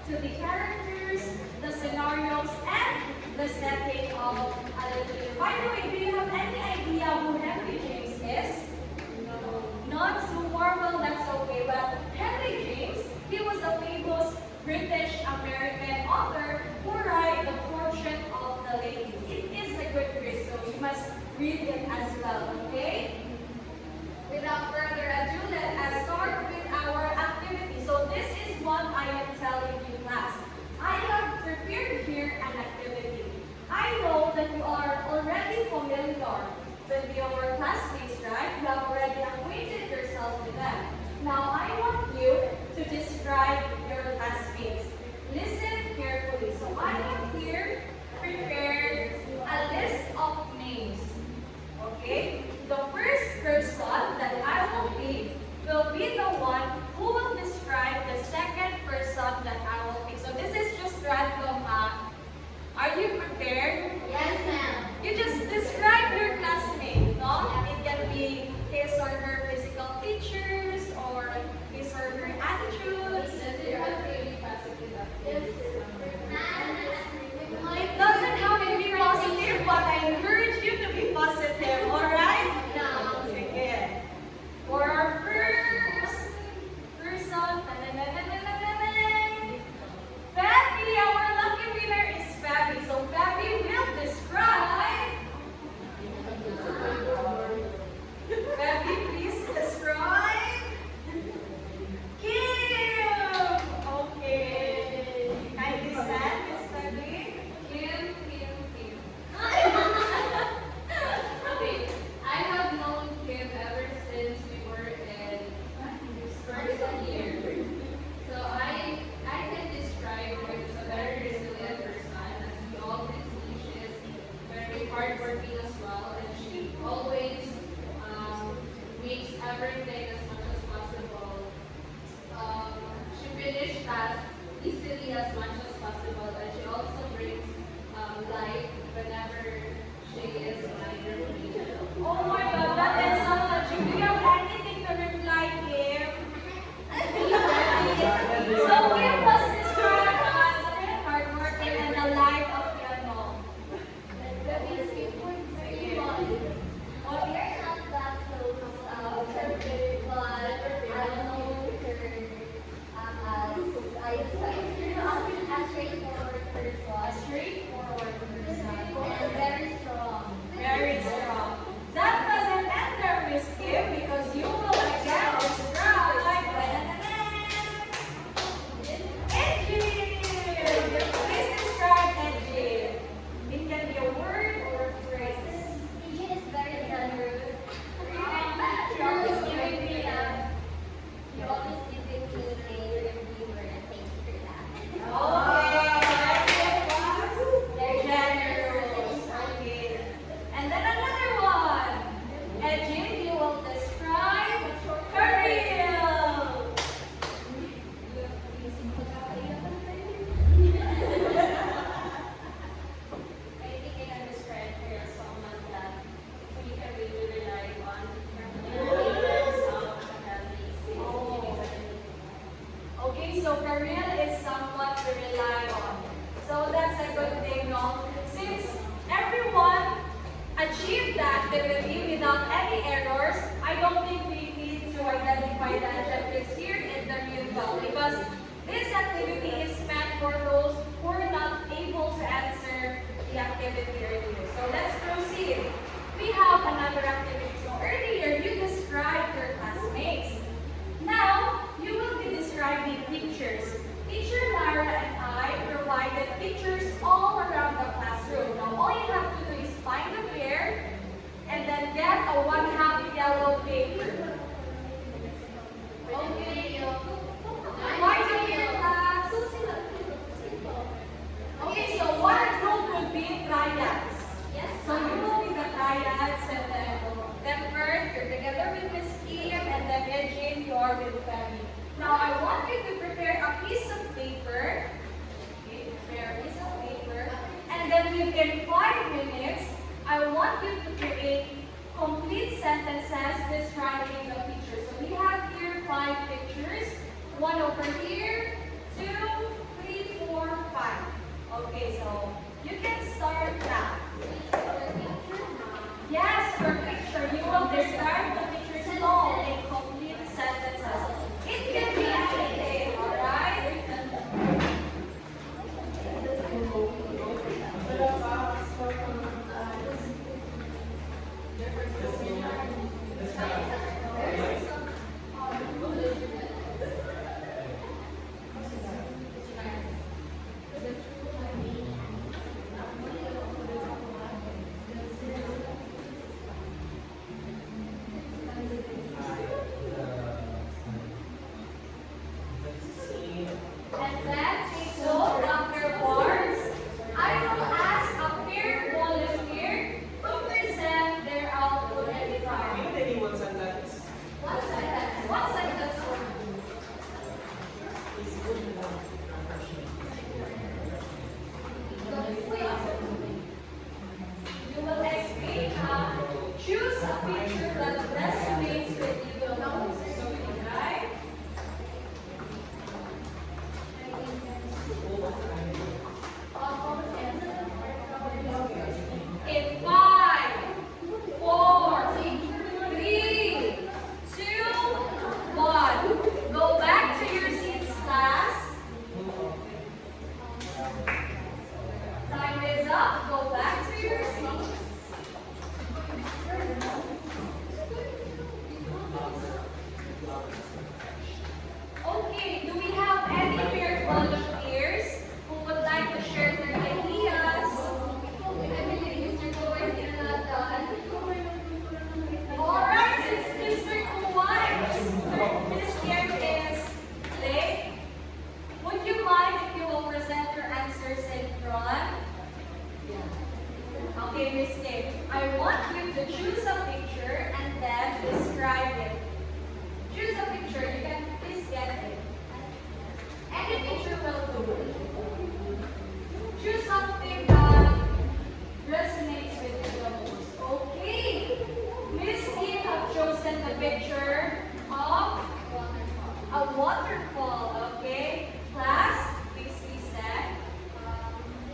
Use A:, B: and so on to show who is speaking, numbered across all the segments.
A: to the characters, the scenarios, and the setting of Alexander. By the way, do you have any idea who Henry James is? Not super well, that's okay. But Henry James, he was a famous British-American author who wrote The Portrait of the Lady. It is a good read, so you must read it as well, okay? Without further ado, let us start with our activity. So this is what I am telling you, class. I have prepared here an activity. I know that you are already familiar with your classmates, right? You have already acquainted yourself with them. Now I want you to describe your classmates. Listen carefully. So I have here prepared a list of names. Okay? The first person that I will be the one who will describe the second person that I will pick. So this is just random. Are you prepared?
B: Yes, ma'am.
A: You just describe your classmate, no? It can be his or her physical features or his or her attitudes. It doesn't have to be positive, but I encourage you to be positive, alright?
B: No.
A: Okay. For our first person, Fabi, our lucky winner is Fabi. So Fabi will describe. Fabi, please describe. Kim. Okay. Kindly stand, Miss Fabi.
B: Kim. Okay, I have known Kim ever since we were in first year. So I can describe her as a very resilient person. As we all can see, she is very hardworking as well, and she always makes everything as much as possible. She finishes tasks easily as much as possible, and she also brings light whenever she is under pressure.
A: Oh my God, that is so touching. Do you have anything to reply, Kim? So Kim was described as very hardworking and the light of piano. A straightforward person. Very strong. That doesn't end there, Miss Kim, because you will again describe Edgy. Please describe Edgy. It can be a word or a phrase. Okay. Generous. Okay. And then another one. Edgy, you will describe Kareel. Okay, so Kareel is somewhat to rely on. So that's a good thing, no? Since everyone achieved the activity without any errors, I don't think we need to identify the adjectives here in the real well, because this activity is meant for those who are not able to answer the activity earlier. So let's proceed. We have another activity. So earlier, you described your classmates. Now, you will be describing pictures. Teacher Lara and I provided pictures all around the classroom. Now, all you have to do is find a pair and then get a 1/2 yellow paper.
B: Okay.
A: Why do you class? Okay, so one group would be triads.
B: Yes.
A: So you will be the triads, and then first you're together with Miss Kim, and then Regine, you are with Femi. Now I want you to prepare a piece of paper. Okay, prepare a piece of paper, and then within 5 minutes, I want you to create complete sentences describing the picture. So we have here 5 pictures. One over here, 2, 3, 4, 5. Okay, so you can start now. up. Go back to your seats. Okay, do we have any pair volunteers who would like to share their ideas? Alright, since Mr. Kuwai, this year is late, would you mind if you will present your answers in front? Okay, Miss Kim, I want you to choose a picture and then describe it. Choose a picture, you can please get it. Any picture will do. Choose something that resonates with you the most. Okay, Miss Kim have chosen the picture of a waterfall, okay? Class, please be set.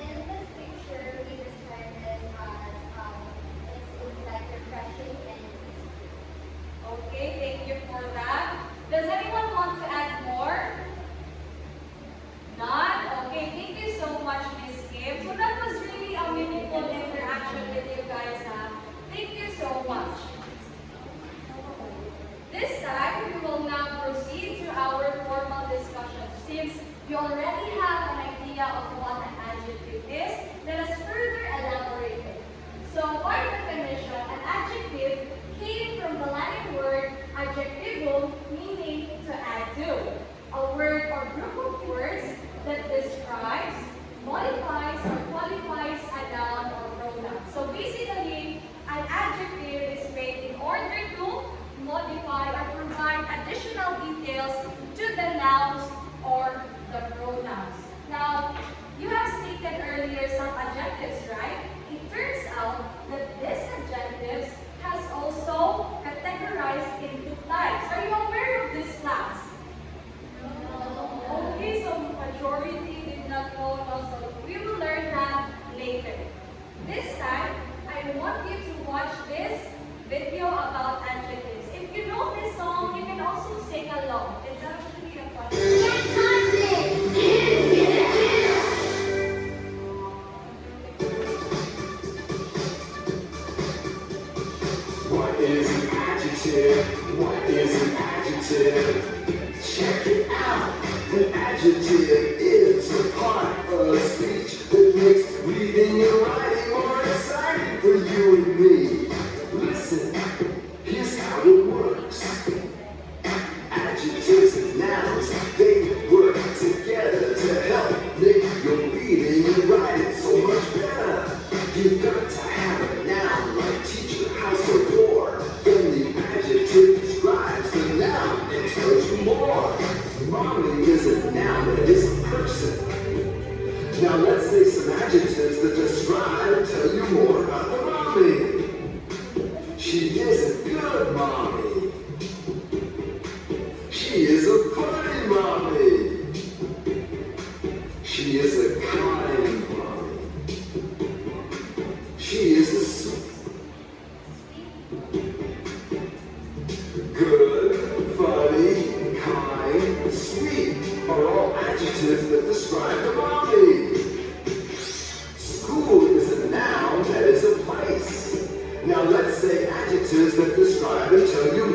C: In this picture, we describe it as it's like refreshing and
A: Okay, thank you for that. Does anyone want to add more? None? Okay, thank you so much, Miss Kim. So that was really a meaningful interaction with you guys. Thank you so much. This time, we will now proceed to our formal discussion. Since you already have an idea of what an adjective is, let us further elaborate it. So, by definition, an adjective came from the Latin word adjectivum, meaning to add to. A word or group of words that describes, modifies, or qualifies a noun or pronoun. So basically, an adjective is made in order to modify or provide additional details to the nouns or the pronouns. Now, you have stated earlier some adjectives, right? It turns out that these adjectives has also categorized into types. Are you aware of this class? Okay, so majority did not know, so we will learn that later. This time, I want you to watch this video about adjectives. If you know this song, you can also sing along. It's actually a fun.
D: What is an adjective? What is an adjective? Check it out. An adjective is a part of speech that makes reading and writing more exciting for you and me. Listen, here's how it works. Adjectives and nouns, they work together to help make your reading and writing so much better. You've got to have a noun like teacher, house, or door. Then the adjective describes the noun and tells you more. Mommy is a noun that is a person. Now let's say some adjectives that describe and tell you more about the mommy. She is a good mommy. She is a funny mommy. She is a kind mommy. She is a sweet. Good, funny, kind, sweet are all adjectives that describe the mommy. School is a noun that is a place. Now let's say adjectives that describe and tell you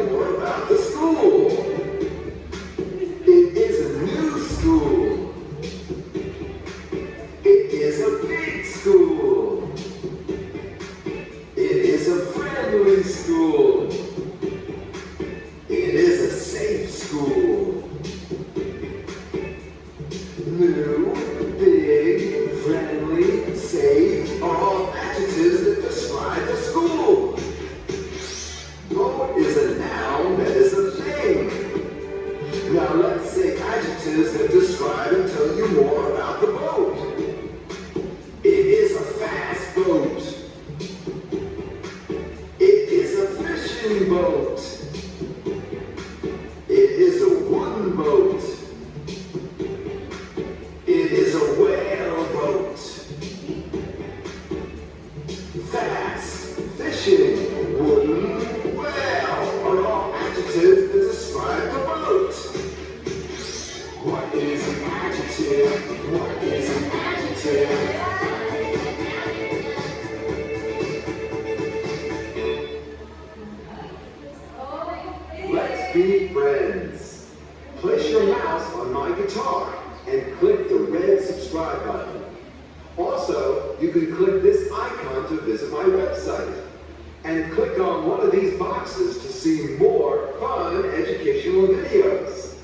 D: guitar and click the red subscribe button. Also, you can click this icon to visit my website. And click on one of these boxes to see more fun educational videos.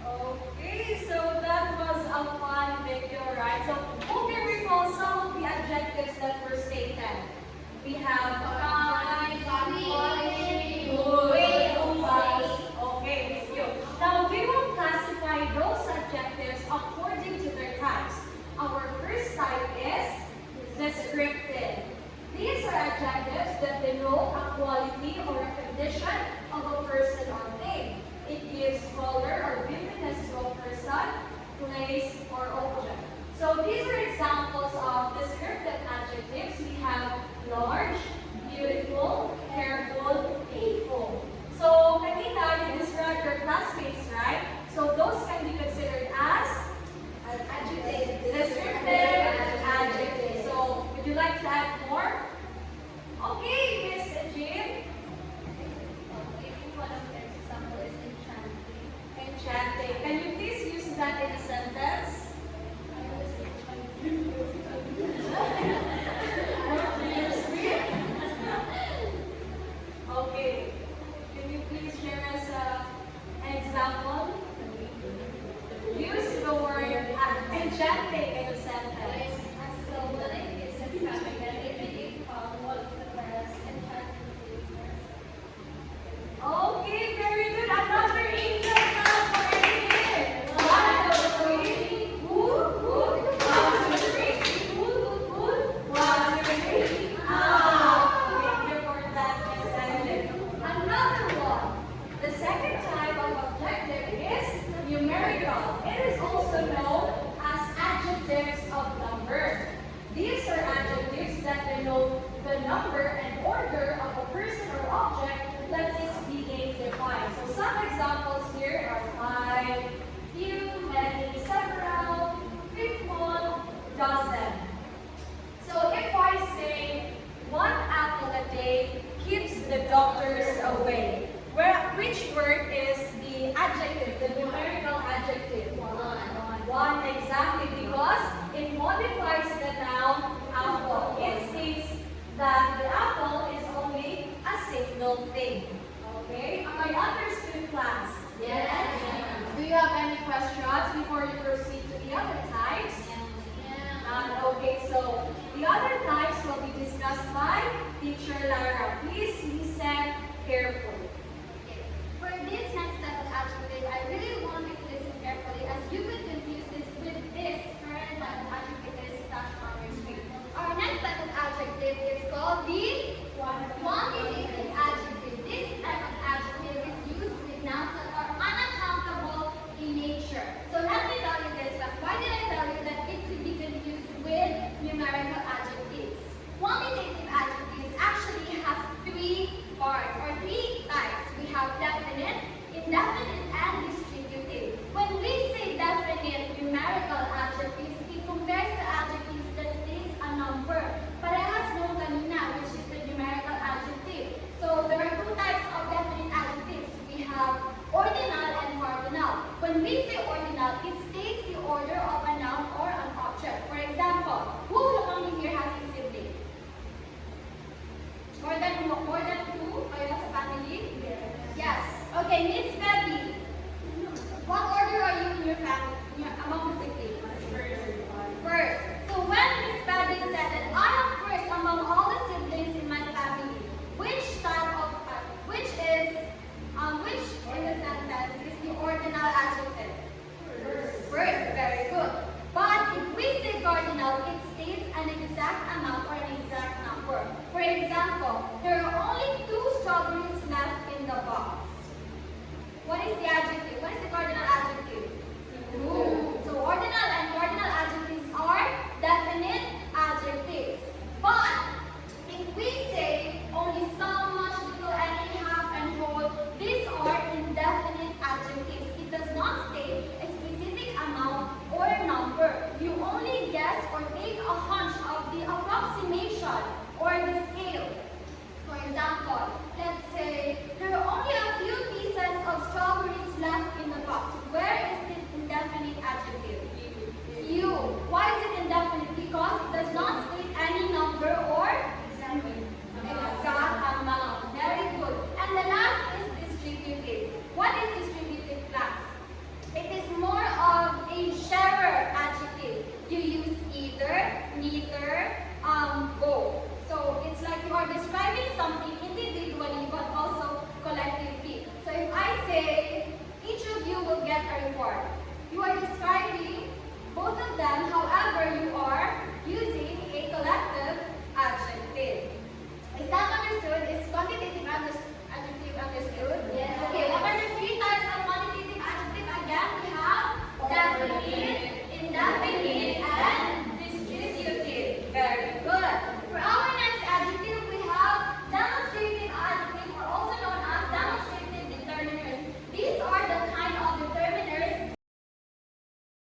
A: Okay, so that was a fun video, right? So who can recall some of the adjectives that were stated? We have kind, quality, good, fast. Okay, with you. Now we will classify those adjectives according to their types. Our first type is descriptive. These are adjectives that denote a quality or a condition of a person or thing. It gives color or vividness to a person, place, or object. So these are examples of descriptive adjectives. We have large, beautiful, careful, faithful. So kanina, you described your classmates, right? So those can be considered as descriptive adjectives. So would you like to add more? Okay, Miss Jean.
C: One of the example is enchanting.
A: Enchanting. Can you please use that in a sentence? Okay. Can you please share us an example? Use the word enchanting in a sentence.
C: So when it is enchanting, then it really one of the best enchanting places.
A: Okay, very good. Another angel now for Angel. 1, 2, 3. Good, good. 1, 2, 3. Good, good. 1, 2, 3. Thank you for that, Miss Angel. Another one. The second type of adjective is numerical. It is also known as adjectives of number. These are adjectives that denote the number and order of a person or object that is being defined. So some examples here are 5, few, many, several, frequent, dozen. So if I say 1 apple a day keeps the doctors away, which word is the adjective, the numerical adjective? 1, exactly, because it modifies the noun apple. It states that the apple is only a single thing. Okay? Am I understood, class?
B: Yes.
A: Do you have any questions before you proceed to the other types? None. Okay, so the other types will be discussed by Teacher Lara. Please listen carefully.
C: For this next type of adjective, I really want you to listen carefully as you could confuse this with this current type of adjective that is attached on your screen. Our next type of adjective is called the quantitative adjective. This type of adjective is used with nouns that are unaccountable in nature. So let me tell you this, but why did I tell you that it could be confused with numerical adjectives? Quantitative adjectives actually has 3 parts or 3 types. We have definite, indefinite, and distributive. When we say definite numerical adjectives, it compares to adjectives that states a number. Parehas nung kanina, which is the numerical adjective. So there are 2 types of definite adjectives. We have ordinal and cardinal. When we say ordinal, it states the order of a noun or an object. For example, who among you here has a sibling? More than 2? Kayo sa family? Yes. Okay, Miss Betty. What order are you in your family, among the siblings? First. So when Miss Betty said that I am first among all the siblings in my family, which in the sentence is the ordinal adjective? First. Very good. But if we say cardinal, it states an exact amount or an exact number. For example, there are only 2 strawberries left in the box. What is the adjective?